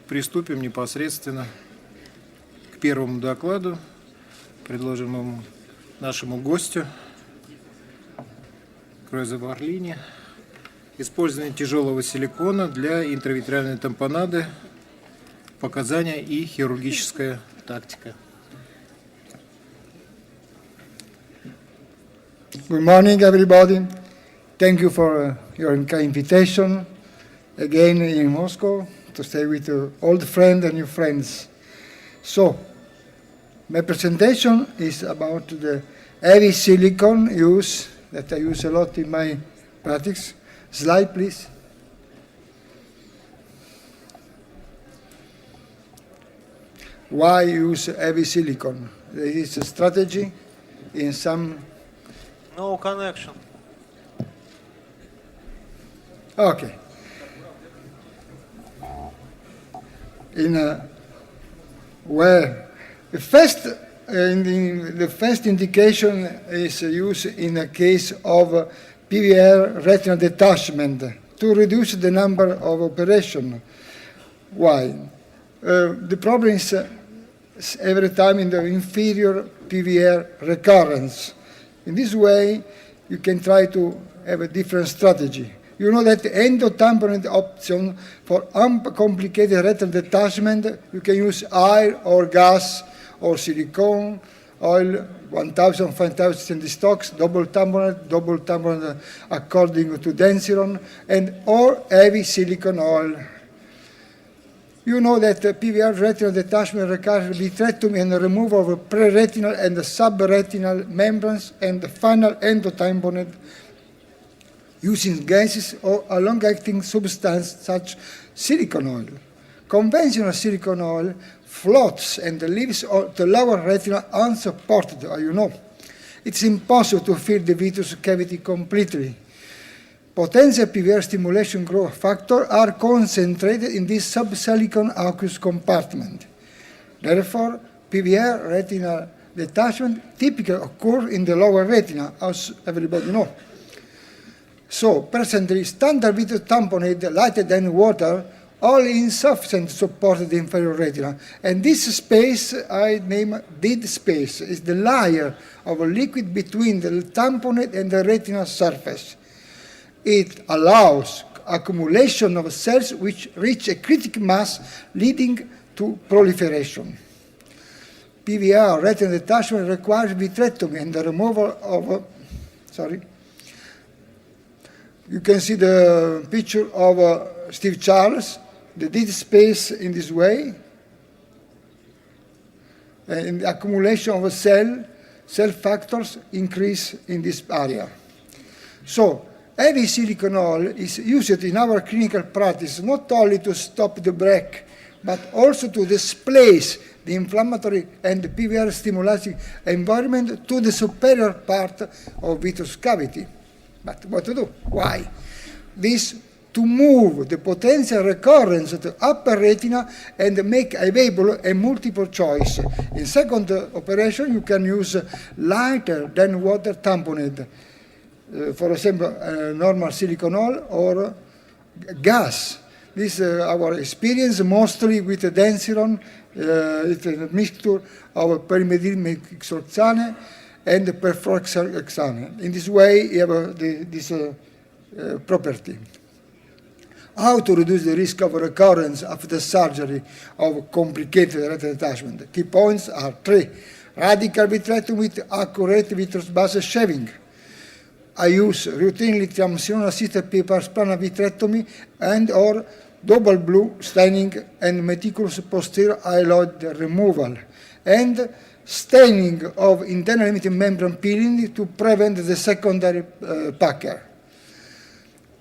приступим непосредственно к первому докладу, предложенному нашему гостю, Форлини. Использование тяжелого силикона для интравитреальной тампонады, показания и хирургическая тактика. Good morning, everybody. Thank you for your invitation again in Moscow to stay with old friends and new friends. So, my presentation is about the heavy silicone use that I use a lot in my practice. Slide, please. Why use heavy silicone? There is a strategy in some... No connection. Okay. Where the first indication is used in a case of PVR retinal detachment to reduce the number of operations. Why? The problem is every time in the inferior PVR recurrence. In this way, you can try to have a different strategy. You know that the endo-tamponade option for uncomplicated retinal detachment, you can use air or gas or silicone, oil, 1,000, 5,000 stocks, double tamponade according to Densiron, and or heavy silicone oil. You know that PVR retinal detachment requires vitrectomy and removal of pre-retinal and subretinal membranes and the final endo-tamponade using gases or a long-acting substance such silicone oil. Conventional silicone oil floats and leaves the lower retina unsupported, you know. It's impossible to fill the vitreous cavity completely. Potential PVR stimulation growth factors are concentrated in this subsilicon aqueous compartment. Therefore, PVR retinal detachment typically occurs in the lower retina, as everybody knows. So, presently, standard vitreous tamponade lighter than water all insufficient to support the inferior retina. And this space I name dead space is the layer of a liquid between the tamponade and the retinal surface. It allows accumulation of cells which reach a critical mass leading to proliferation. PVR retinal detachment requires vitrectomy and the removal of, you can see the picture of Steve Charles, the dead space in this way, and the accumulation of a cell factors increase in this area. So, heavy silicone oil is used in our clinical practice not only to stop the break, but also to displace the inflammatory and the PVR stimulating environment to the superior part of vitreous cavity. But what to do? Why? This to move the potential recurrence to upper retina and make available a multiple choice. In second operation, you can use lighter than water tamponade. For example, normal silicone oil or gas. This is our experience mostly with the Densiron. It's a mixture of perimethylmethylxane and perfluoroxane. In this way, you have this property. How to reduce the risk of recurrence after surgery of complicated retinal detachment? Key points are 3. Radical vitrectomy with accurate vitreous base shaving. I use routinely triamcinolone-assisted paper-splana vitrectomy and or double blue staining and meticulous posterior hyaloid removal, and staining of internal limiting membrane peeling to prevent the secondary pucker.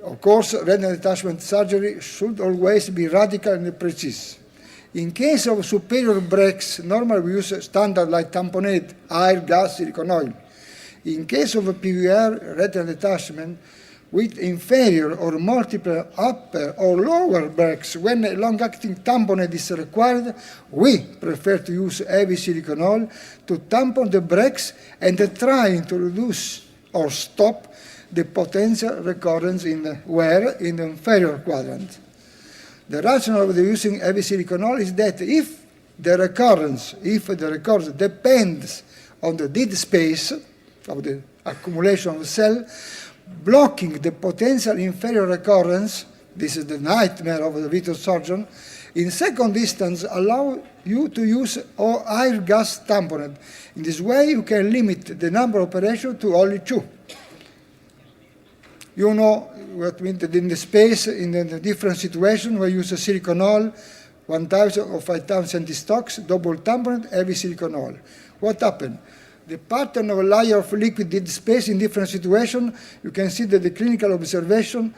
Of course, retinal detachment surgery should always be radical and precise. In case of superior breaks, normally we use standard like tamponade, air, gas, silicone oil. In case of a PVR retinal detachment with inferior or multiple upper or lower breaks, when a long-acting tamponade is required, we prefer to use heavy silicone oil to tampon the breaks and try to reduce or stop the potential recurrence in the inferior quadrant. The rationale of using heavy siliconol is that if the recurrence depends on the dead space of the accumulation of cell, blocking the potential inferior recurrence, this is the nightmare of the vitro surgeon, in second instance allow you to use air gas tamponade. In this way you can limit the number of operations to only 2. You know what means that in the space, in the different situation, we use a siliconol, 1,000 or 5,000 stocks, double tamponade, heavy siliconol. What happened? The pattern of a layer of liquid dead space in different situations, you can see that the clinical observation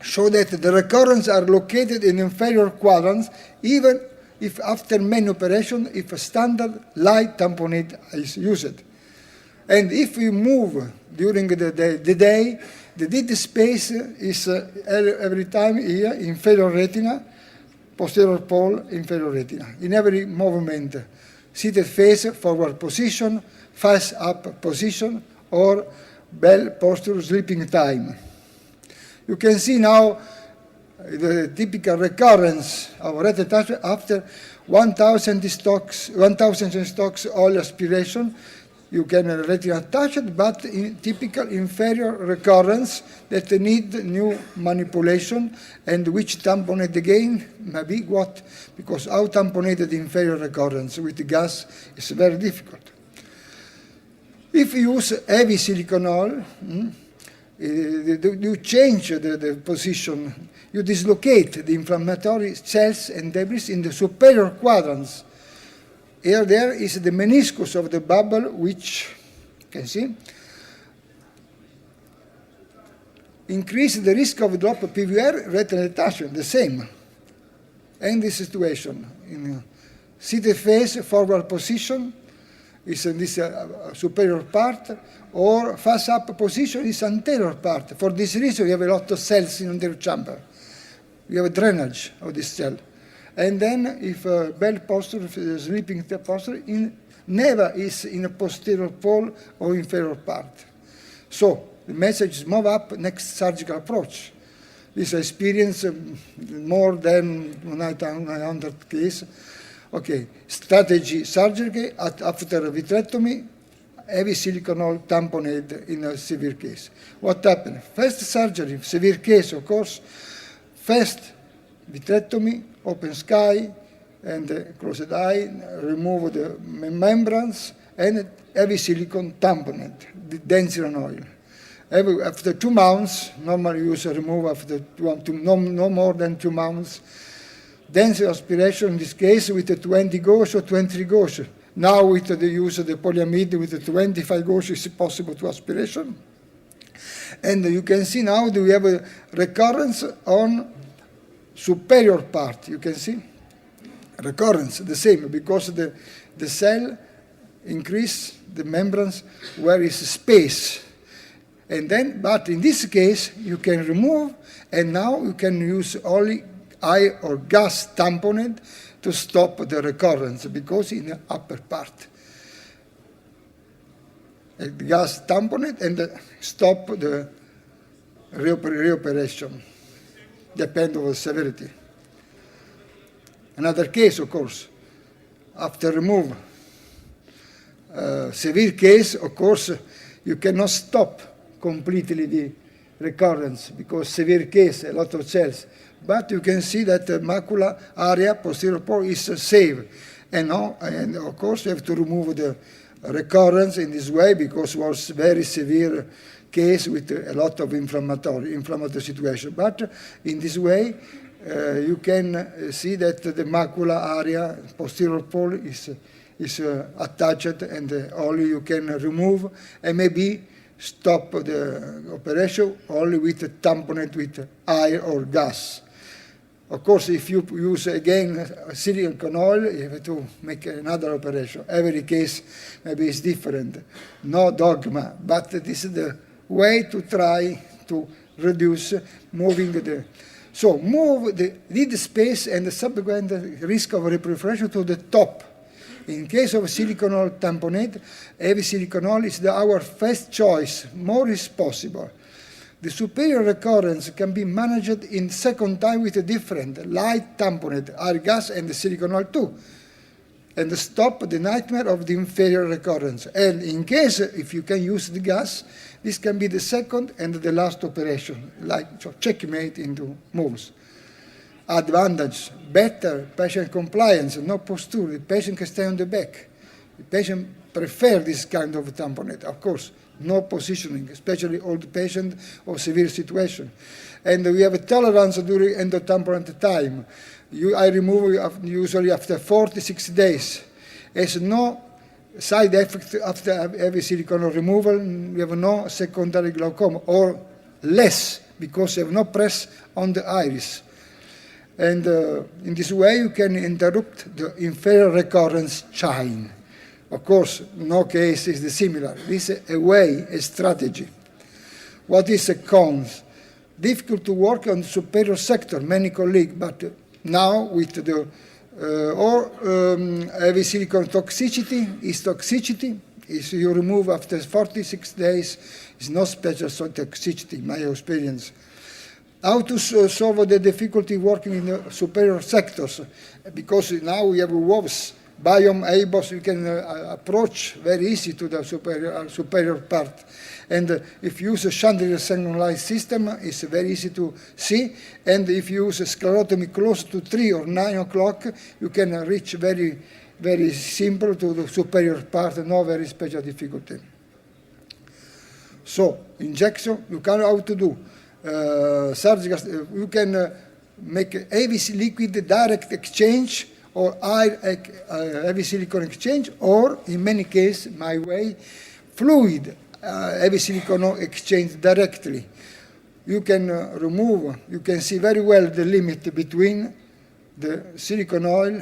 show that the recurrences are located in inferior quadrants, even if after many operations, if a standard light tamponade is used. And if we move during the day, the dead space is every time here, inferior retina, posterior pole, inferior retina. In every movement, seated face, forward position, face up position, or bell posture, sleeping time. You can see now the typical recurrence of retinal detachment after 1,000 stocks oil aspiration. You can retina attach it, but in typical inferior recurrence that need new manipulation, and which tamponade again, maybe what? Because how tamponade the inferior recurrence with the gas is very difficult. If you use heavy siliconol, you change the position, you dislocate the inflammatory cells and debris in the superior quadrants. Here there is the meniscus of the bubble, which, you can see, increase the risk of drop of PVR, retinal detachment, the same. And this situation, in seated face, forward position, is in this superior part, or face up position is anterior part. For this reason, you have a lot of cells in the anterior chamber. You have a drainage of this cell. And then if bell posture, sleeping posture, never is in a posterior pole or inferior part. So the message is move up next surgical approach. This experience more than 900 cases. Okay, strategy surgery after vitrectomy, heavy siliconol tamponade in a severe case. What happened? First surgery, severe case, of course. First vitrectomy, open sky, and closed eye, remove the membranes, and heavy silicone tamponade, the Densiron oil. After 2 months, normally use a remove after no more than 2 months. Denser aspiration in this case with the 20 gauge or 23 gauge. Now with the use of the polyamide with the 25 gauge is possible to aspiration. And you can see now that we have a recurrence on superior part. You can see recurrence, the same, because the cell increase the membranes where is space. And then, but in this case, you can remove, and now you can use only eye or gas tamponade to stop the recurrence, because in the upper part. A gas tamponade and stop the reoperation, depending on the severity. Another case, of course, after remove, severe case, of course, you cannot stop completely the recurrence, because severe case, a lot of cells. But you can see that the macula area, posterior pole, is saved. And of course, you have to remove the recurrence in this way, because it was very severe case with a lot of inflammatory situation. But in this way, you can see that the macula area, posterior pole, is attached, and only you can remove, and maybe stop the operation only with a tamponade with air or gas. Of course, if you use again silicone oil, you have to make another operation. Every case maybe is different. No dogma, but this is the way to try to reduce moving the. So move the dead space and the subsequent risk of reproliferation to the top. In case of siliconol tamponade, heavy siliconol is our first choice. More is possible. The superior recurrence can be managed in second time with a different light tamponade, air gas, and the silicone oil too, and stop the nightmare of the inferior recurrence. And in case, if you can use the gas, this can be the second and the last operation, like so checkmate into moves. Advantage, better patient compliance, no posture. The patient can stay on the back. The patient prefer this kind of tamponade, of course. No positioning, especially old patient or severe situation. And we have a tolerance during endotamponade time. I remove usually after 46 days. There's no side effect after every silicone removal. We have no secondary glaucoma, or less, because we have no press on the iris. And in this way, you can interrupt the inferior recurrence chain. Of course, no case is similar. This is a way, a strategy. What is a cons? Difficult to work on the superior sector, many colleagues, but now with the heavy silicone toxicity, if you remove after 46 days, it's no special toxicity, in my experience. How to solve the difficulty working in the superior sectors? Because now we have wolves, biome, ABOS, you can approach very easy to the superior part. And if you use a chandelier signal light system, it's very easy to see. And if you use a sclerotomy close to 3 or 9 o'clock, you can reach very, very simple to the superior part, no very special difficulty. So, injection, you can how to do. Surgical, you can make AVC liquid direct exchange or heavy silicone exchange, or in many cases, my way, fluid heavy silicone exchange directly. You can remove, you can see very well the limit between the silicone oil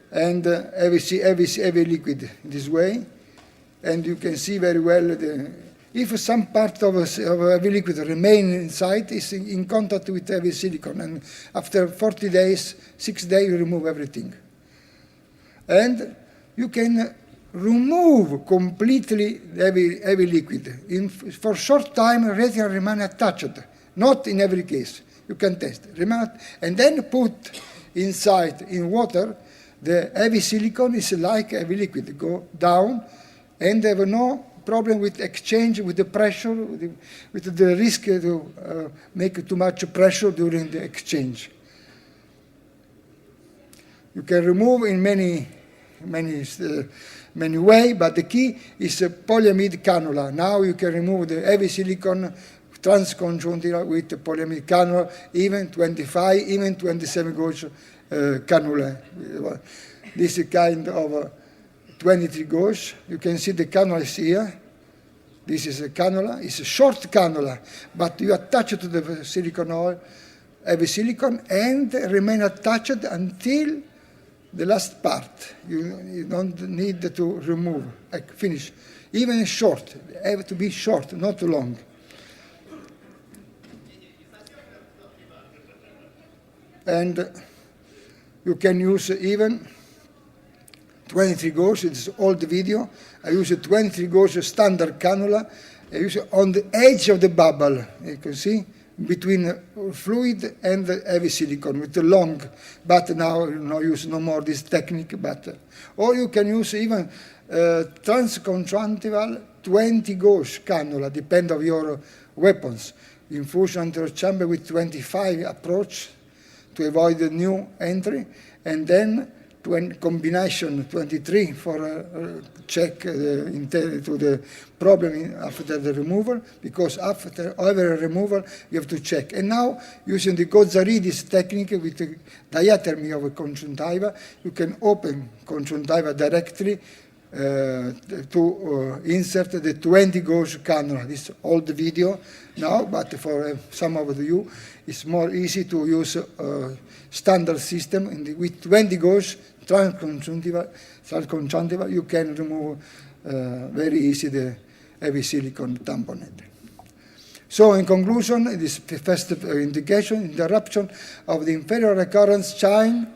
and heavy liquid this way, and you can see very well if some part of heavy liquid remain inside, it's in contact with heavy silicone, and after 40 days, 6 days, you remove everything. And you can remove completely heavy liquid. For short time, retina remain attached, not in every case. You can test. And then put inside, in water, the heavy silicone is like heavy liquid. Go down, and have no problem with exchange, with the pressure, with the risk to make too much pressure during the exchange. You can remove in many ways, but the key is a polyamide cannula. Now you can remove the heavy silicone transconjunctival with the polyamide cannula, even 25, even 27 gauge cannula. This is kind of 23 gauge. You can see the cannula is here. This is a cannula. It's a short cannula, but you attach it to the silicone oil, heavy silicone, and remain attached until the last part. You don't need to remove. Finish. Even short. They have to be short, not too long. And you can use even 23 gauge, it's all the video. I use a 23 gauge standard cannula. I use it on the edge of the bubble, you can see, between fluid and heavy silicone with the long, but now use no more this technique. Or you can use even transconjunctival 20 gauge cannula, depend on your weapons. Infusion anterior chamber with 25 approach to avoid the new entry, and then combination 23 for check to the problem after the removal, because after every removal you have to check. And now, using the Geuder technique with the diathermy of a conjunctiva, you can open conjunctiva directly to insert the 20 gauge cannula. This is old video now, but for some of you, it's more easy to use standard system with 20 gauge transconjunctival. You can remove very easy the heavy silicone tamponade. So in conclusion, this first indication, interruption of the inferior recurrence chain,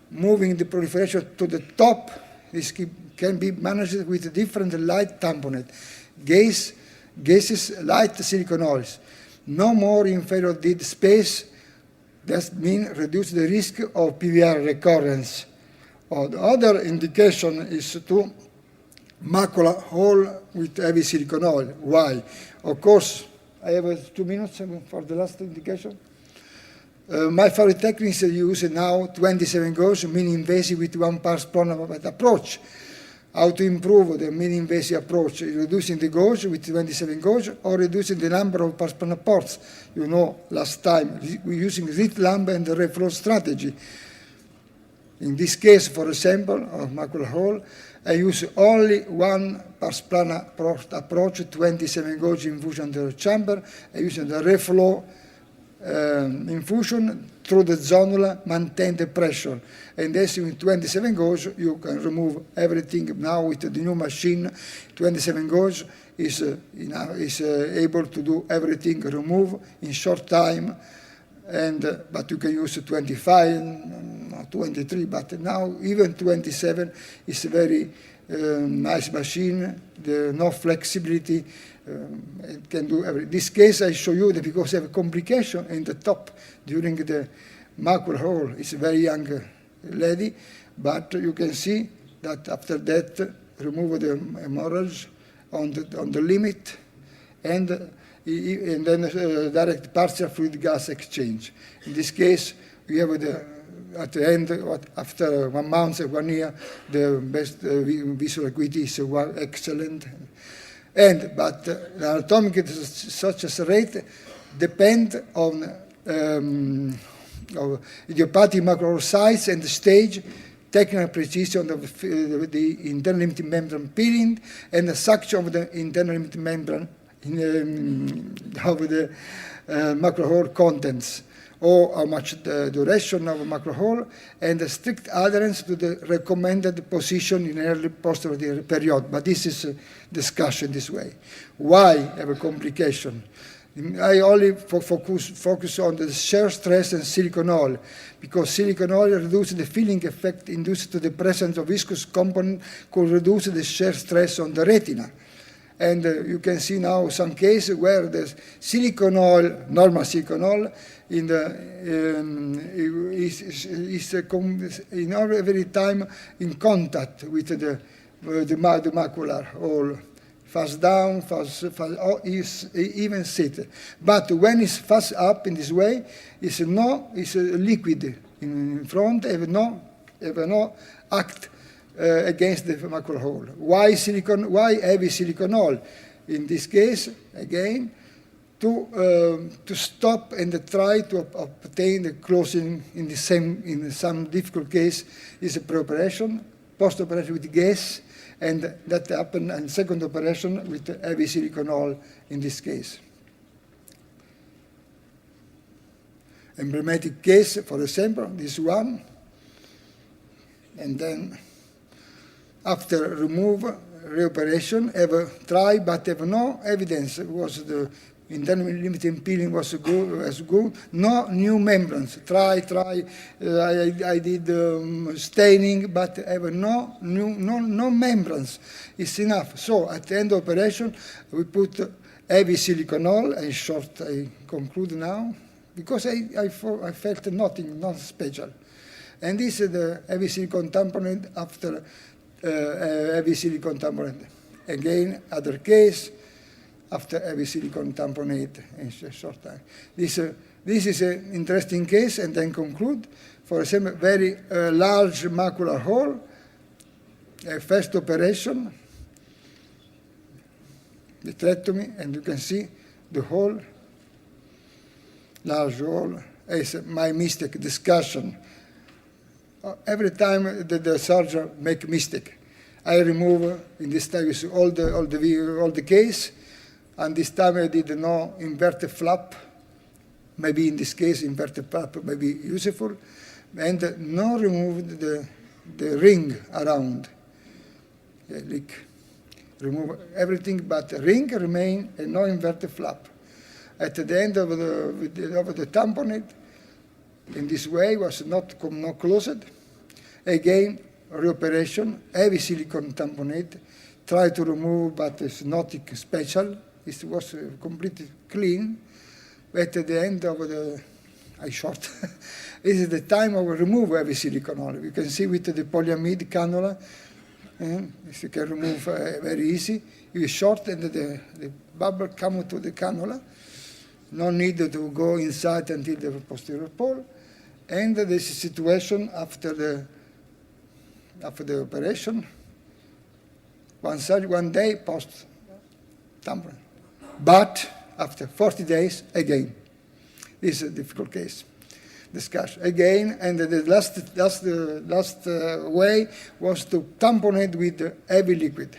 moving the proliferation to the top. This can be managed with a different light tamponade. Gaze gases, light silicone oils. No more inferior did space. That means reduce the risk of PVR recurrence. Or the other indication is to macula hole with heavy silicone oil. Why? Of course, I have 2 minutes for the last indication. My favorite techniques use now 27 gauge mini-invasive with 1 pars plana approach. How to improve the mini-invasive approach? Reducing the gauge with 27 gauge or reducing the number of pars plana ports. You know, last time we're using slit lamp and the reflow strategy. In this case, for example, of macular hole, I use only 1 pars plana approach, 27 gauge infusion to the chamber. I use the reflow infusion through the zonula, maintain the pressure. And as with 27 gauge, you can remove everything. Now with the new machine, 27 gauge is able to do everything, remove in short time. And but you can use 25, 23, but now even 27 is a very nice machine. No flexibility. It can do everything. This case I show you that because I have a complication in the top during the macular hole. It's a very young lady, but you can see that after that remove the hemorrhage on the limit, and then direct partial fluid gas exchange. In this case, we have at the end, after 1 month, 1 year, the best visual acuity is excellent. But the anatomic success rate depend on idiopathic macular size and stage, technical precision of the internal limiting membrane peeling, and the suction of the internal limiting membrane of the macular hole contents, or how much the duration of a macular hole, and the strict adherence to the recommended position in early postoperative period. But this is a discussion this way. Why have a complication? I only focus on the shear stress and silicone oil, because silicone oil reduces the filling effect induced to the presence of viscous component, could reduce the shear stress on the retina. And you can see now some cases where the silicone oil, normal silicone oil, is in every time in contact with the macular hole. Fast down, fast even sit. But when it's fast up in this way, it's liquid in front, have no act against the macular hole. Why heavy silicone oil? In this case, again, to stop and try to obtain the closing in some difficult case is a pre-operation, post-operation with gas, and that happened in second operation with heavy silicone oil in this case. Emblematic case, for example, this one, and then after reoperation, have tried but have no evidence. Was the internal limiting peeling was good. No new membranes. I did staining, but have no membranes. It's enough. So at the end of operation, we put heavy silicone oil. In short, I conclude now because I felt nothing special. And this is the heavy silicone tamponade after heavy silicone tamponade. Again, other case. After heavy silicone tamponade in a short time. This is an interesting case, and then conclude. For example, very large macular hole, first operation, vitrectomy, and you can see the hole, large hole. It's my mistake discussion. Every time the surgeon make mistake, I remove in this time all the case. And this time I did no inverted flap. Maybe in this case, inverted flap may be useful. And no removed the ring around. Remove everything but the ring remain and no inverted flap. At the end of the tamponade, in this way, was not closed. Again, reoperation, heavy silicone tamponade. Try to remove, but it's not special. it was completely clean. But at the end of the, I short, this is the time of remove heavy silicone. You can see with the polyamide cannula, you can remove very easy. You short and the bubble come to the cannula. No need to go inside until the posterior pole. And this situation after the operation, one day post tampon. But after 40 days, again. This is a difficult case. Discussion again, and the last way was to tamponade with heavy liquid.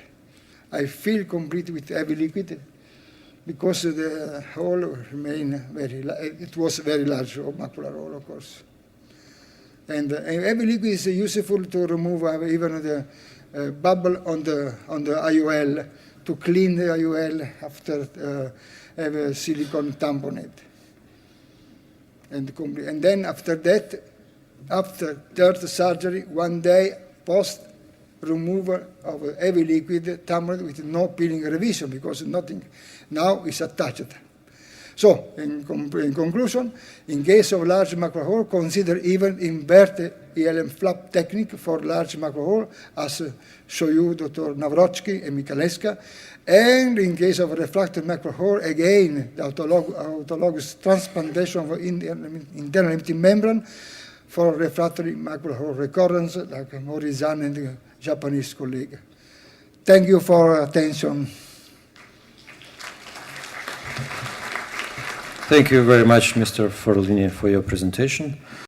I feel complete with heavy liquid because the hole remained it was very large macular hole, of course. And heavy liquid is useful to remove even the bubble on the IOL, to clean the IOL after have a silicone tamponade. And then after that, after third surgery, 1 day post removal of a heavy liquid tamponade with no peeling revision because nothing now is attached. So, in conclusion, in case of large macular hole, consider even invert ELM flap technique for large macular hole, as show you Dr. Nawroczki and Michaleska. And in case of refractory macular hole, again, the autologous transplantation of internal limiting membrane for refractory macular hole recurrence, like Morizan and the Japanese colleague. Thank you for attention. Thank you very much, Mr. Fordini, for your presentation.